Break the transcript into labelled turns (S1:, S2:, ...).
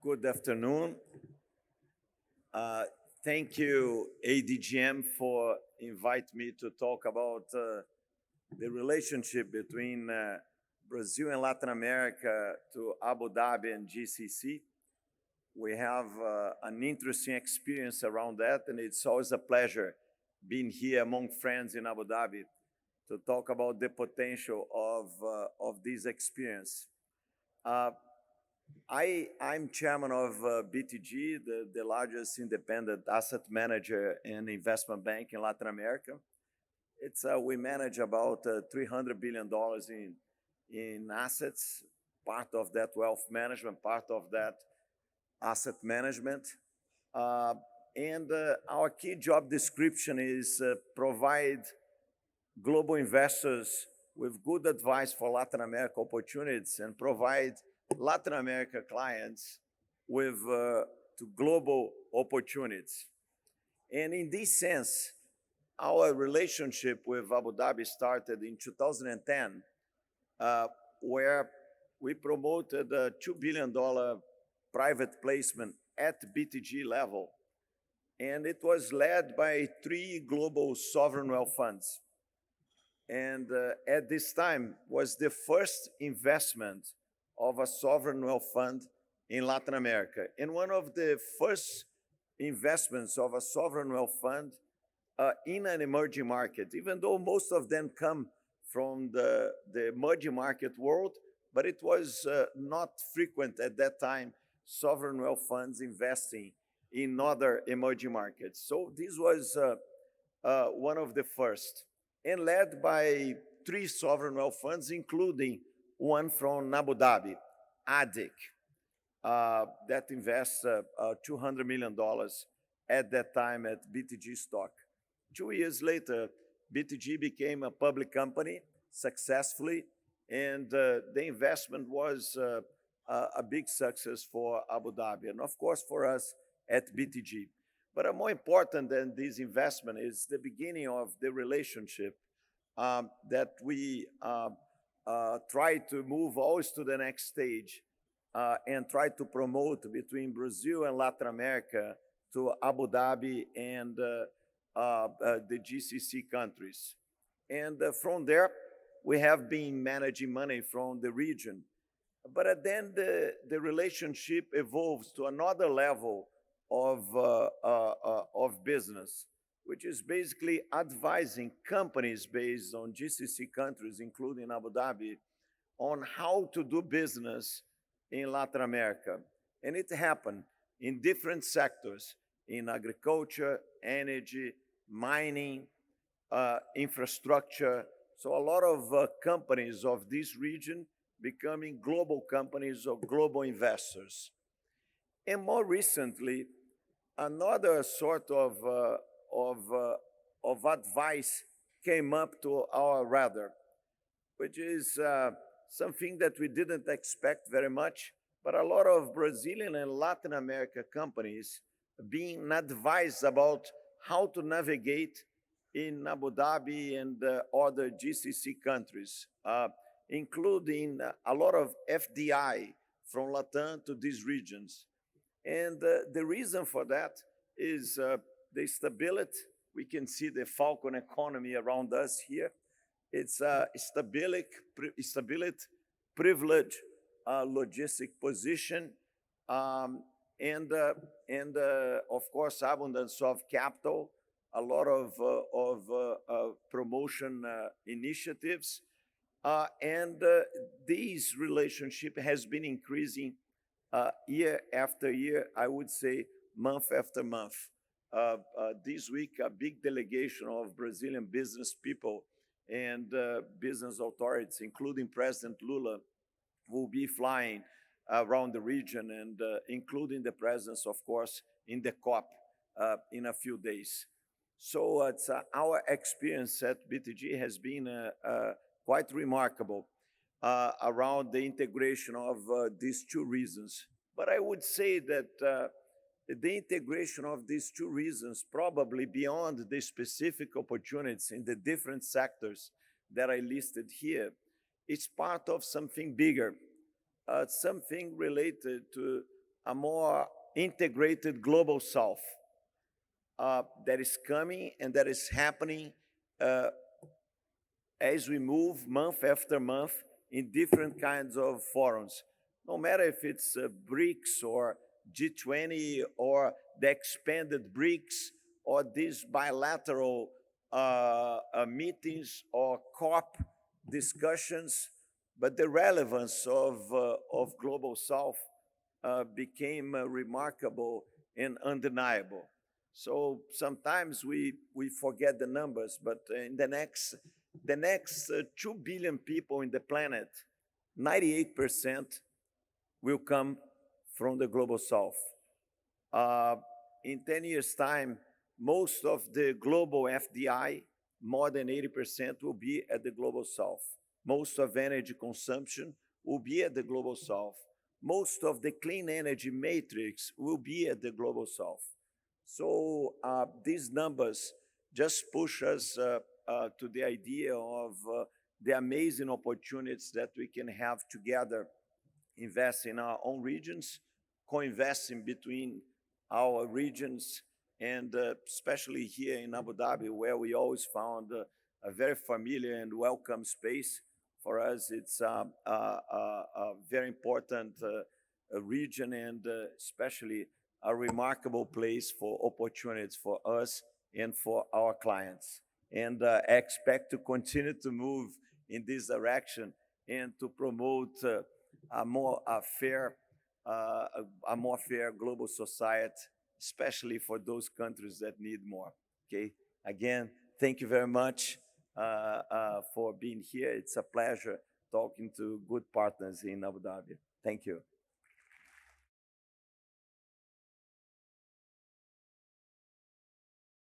S1: Good afternoon. Thank you, ADGM, for inviting me to talk about the relationship between Brazil and Latin America to Abu Dhabi and GCC. We have an interesting experience around that, and it's always a pleasure being here among friends in Abu Dhabi to talk about the potential of this experience. I'm chairman of BTG, the largest independent asset manager and investment bank in Latin America. We manage about $300 billion in assets, part of that wealth management, part of that asset management. And our key job description is provide global investors with good advice for Latin America opportunities and provide Latin America clients with to global opportunities. And in this sense, our relationship with Abu Dhabi started in 2010, where we promoted a $2 billion private placement at BTG level. And it was led by 3 global sovereign wealth funds. And at this time was the first investment of a sovereign wealth fund in Latin America. And one of the first investments of a sovereign wealth fund in an emerging market, even though most of them come from the emerging market world, but it was not frequent at that time, sovereign wealth funds investing in other emerging markets. So this was one of the first, and led by 3 sovereign wealth funds, including one from Abu Dhabi, ADIC, that invests $200 million at that time at BTG stock. 2 years later, BTG became a public company successfully, and the investment was a big success for Abu Dhabi, and of course for us at BTG. But more important than this investment is the beginning of the relationship that we try to move always to the next stage and try to promote between Brazil and Latin America to Abu Dhabi and the GCC countries. And from there, we have been managing money from the region. But then the relationship evolves to another level of business, which is basically advising companies based on GCC countries, including Abu Dhabi, on how to do business in Latin America. And it happened in different sectors, in agriculture, energy, mining, infrastructure. So a lot of companies of this region becoming global companies or global investors. And more recently, another sort of advice came up to our radar, which is something that we didn't expect very much, but a lot of Brazilian and Latin America companies being advised about how to navigate in Abu Dhabi and other GCC countries, including a lot of FDI from Latam to these regions. And the reason for that is the stability. We can see the Falcon economy around us here. It's a stability, privilege, logistic position, and of course, abundance of capital, a lot of promotion initiatives. And this relationship has been increasing year after year, I would say month after month. This week, a big delegation of Brazilian business people and business authorities, including President Lula, will be flying around the region, and including the presence, of course, in the COP in a few days. So it's, our experience at BTG has been quite remarkable around the integration of these 2 reasons. But I would say that the integration of these 2 reasons, probably beyond the specific opportunities in the different sectors that I listed here, it's part of something bigger, something related to a more integrated global South that is coming and that is happening uh, as we move month after month in different kinds of forums. No matter if it's BRICS or G20 or the expanded BRICS or these bilateral meetings or COP discussions, but the relevance of Global South became remarkable and undeniable. So sometimes we forget the numbers, but in the next 2 billion people in the planet, 98% will come from the Global South. Uh, in 10 years' time, most of the global FDI, more than 80%, will be at the Global South. Most of energy consumption will be at the Global South. Most of the clean energy matrix will be at the Global South. So these numbers just push us to the idea of the amazing opportunities that we can have together, invest in our own regions, co-investing between our regions, and especially here in Abu Dhabi, where we always found a very familiar and welcome space. For us, it's a very important region and especially a remarkable place for opportunities for us and for our clients. And I expect to continue to move in this direction and to promote a more fair, a more fair global society, especially for those countries that need more. Okay. Again, thank you very much for being here. It's a pleasure talking to good partners in Abu Dhabi. Thank you.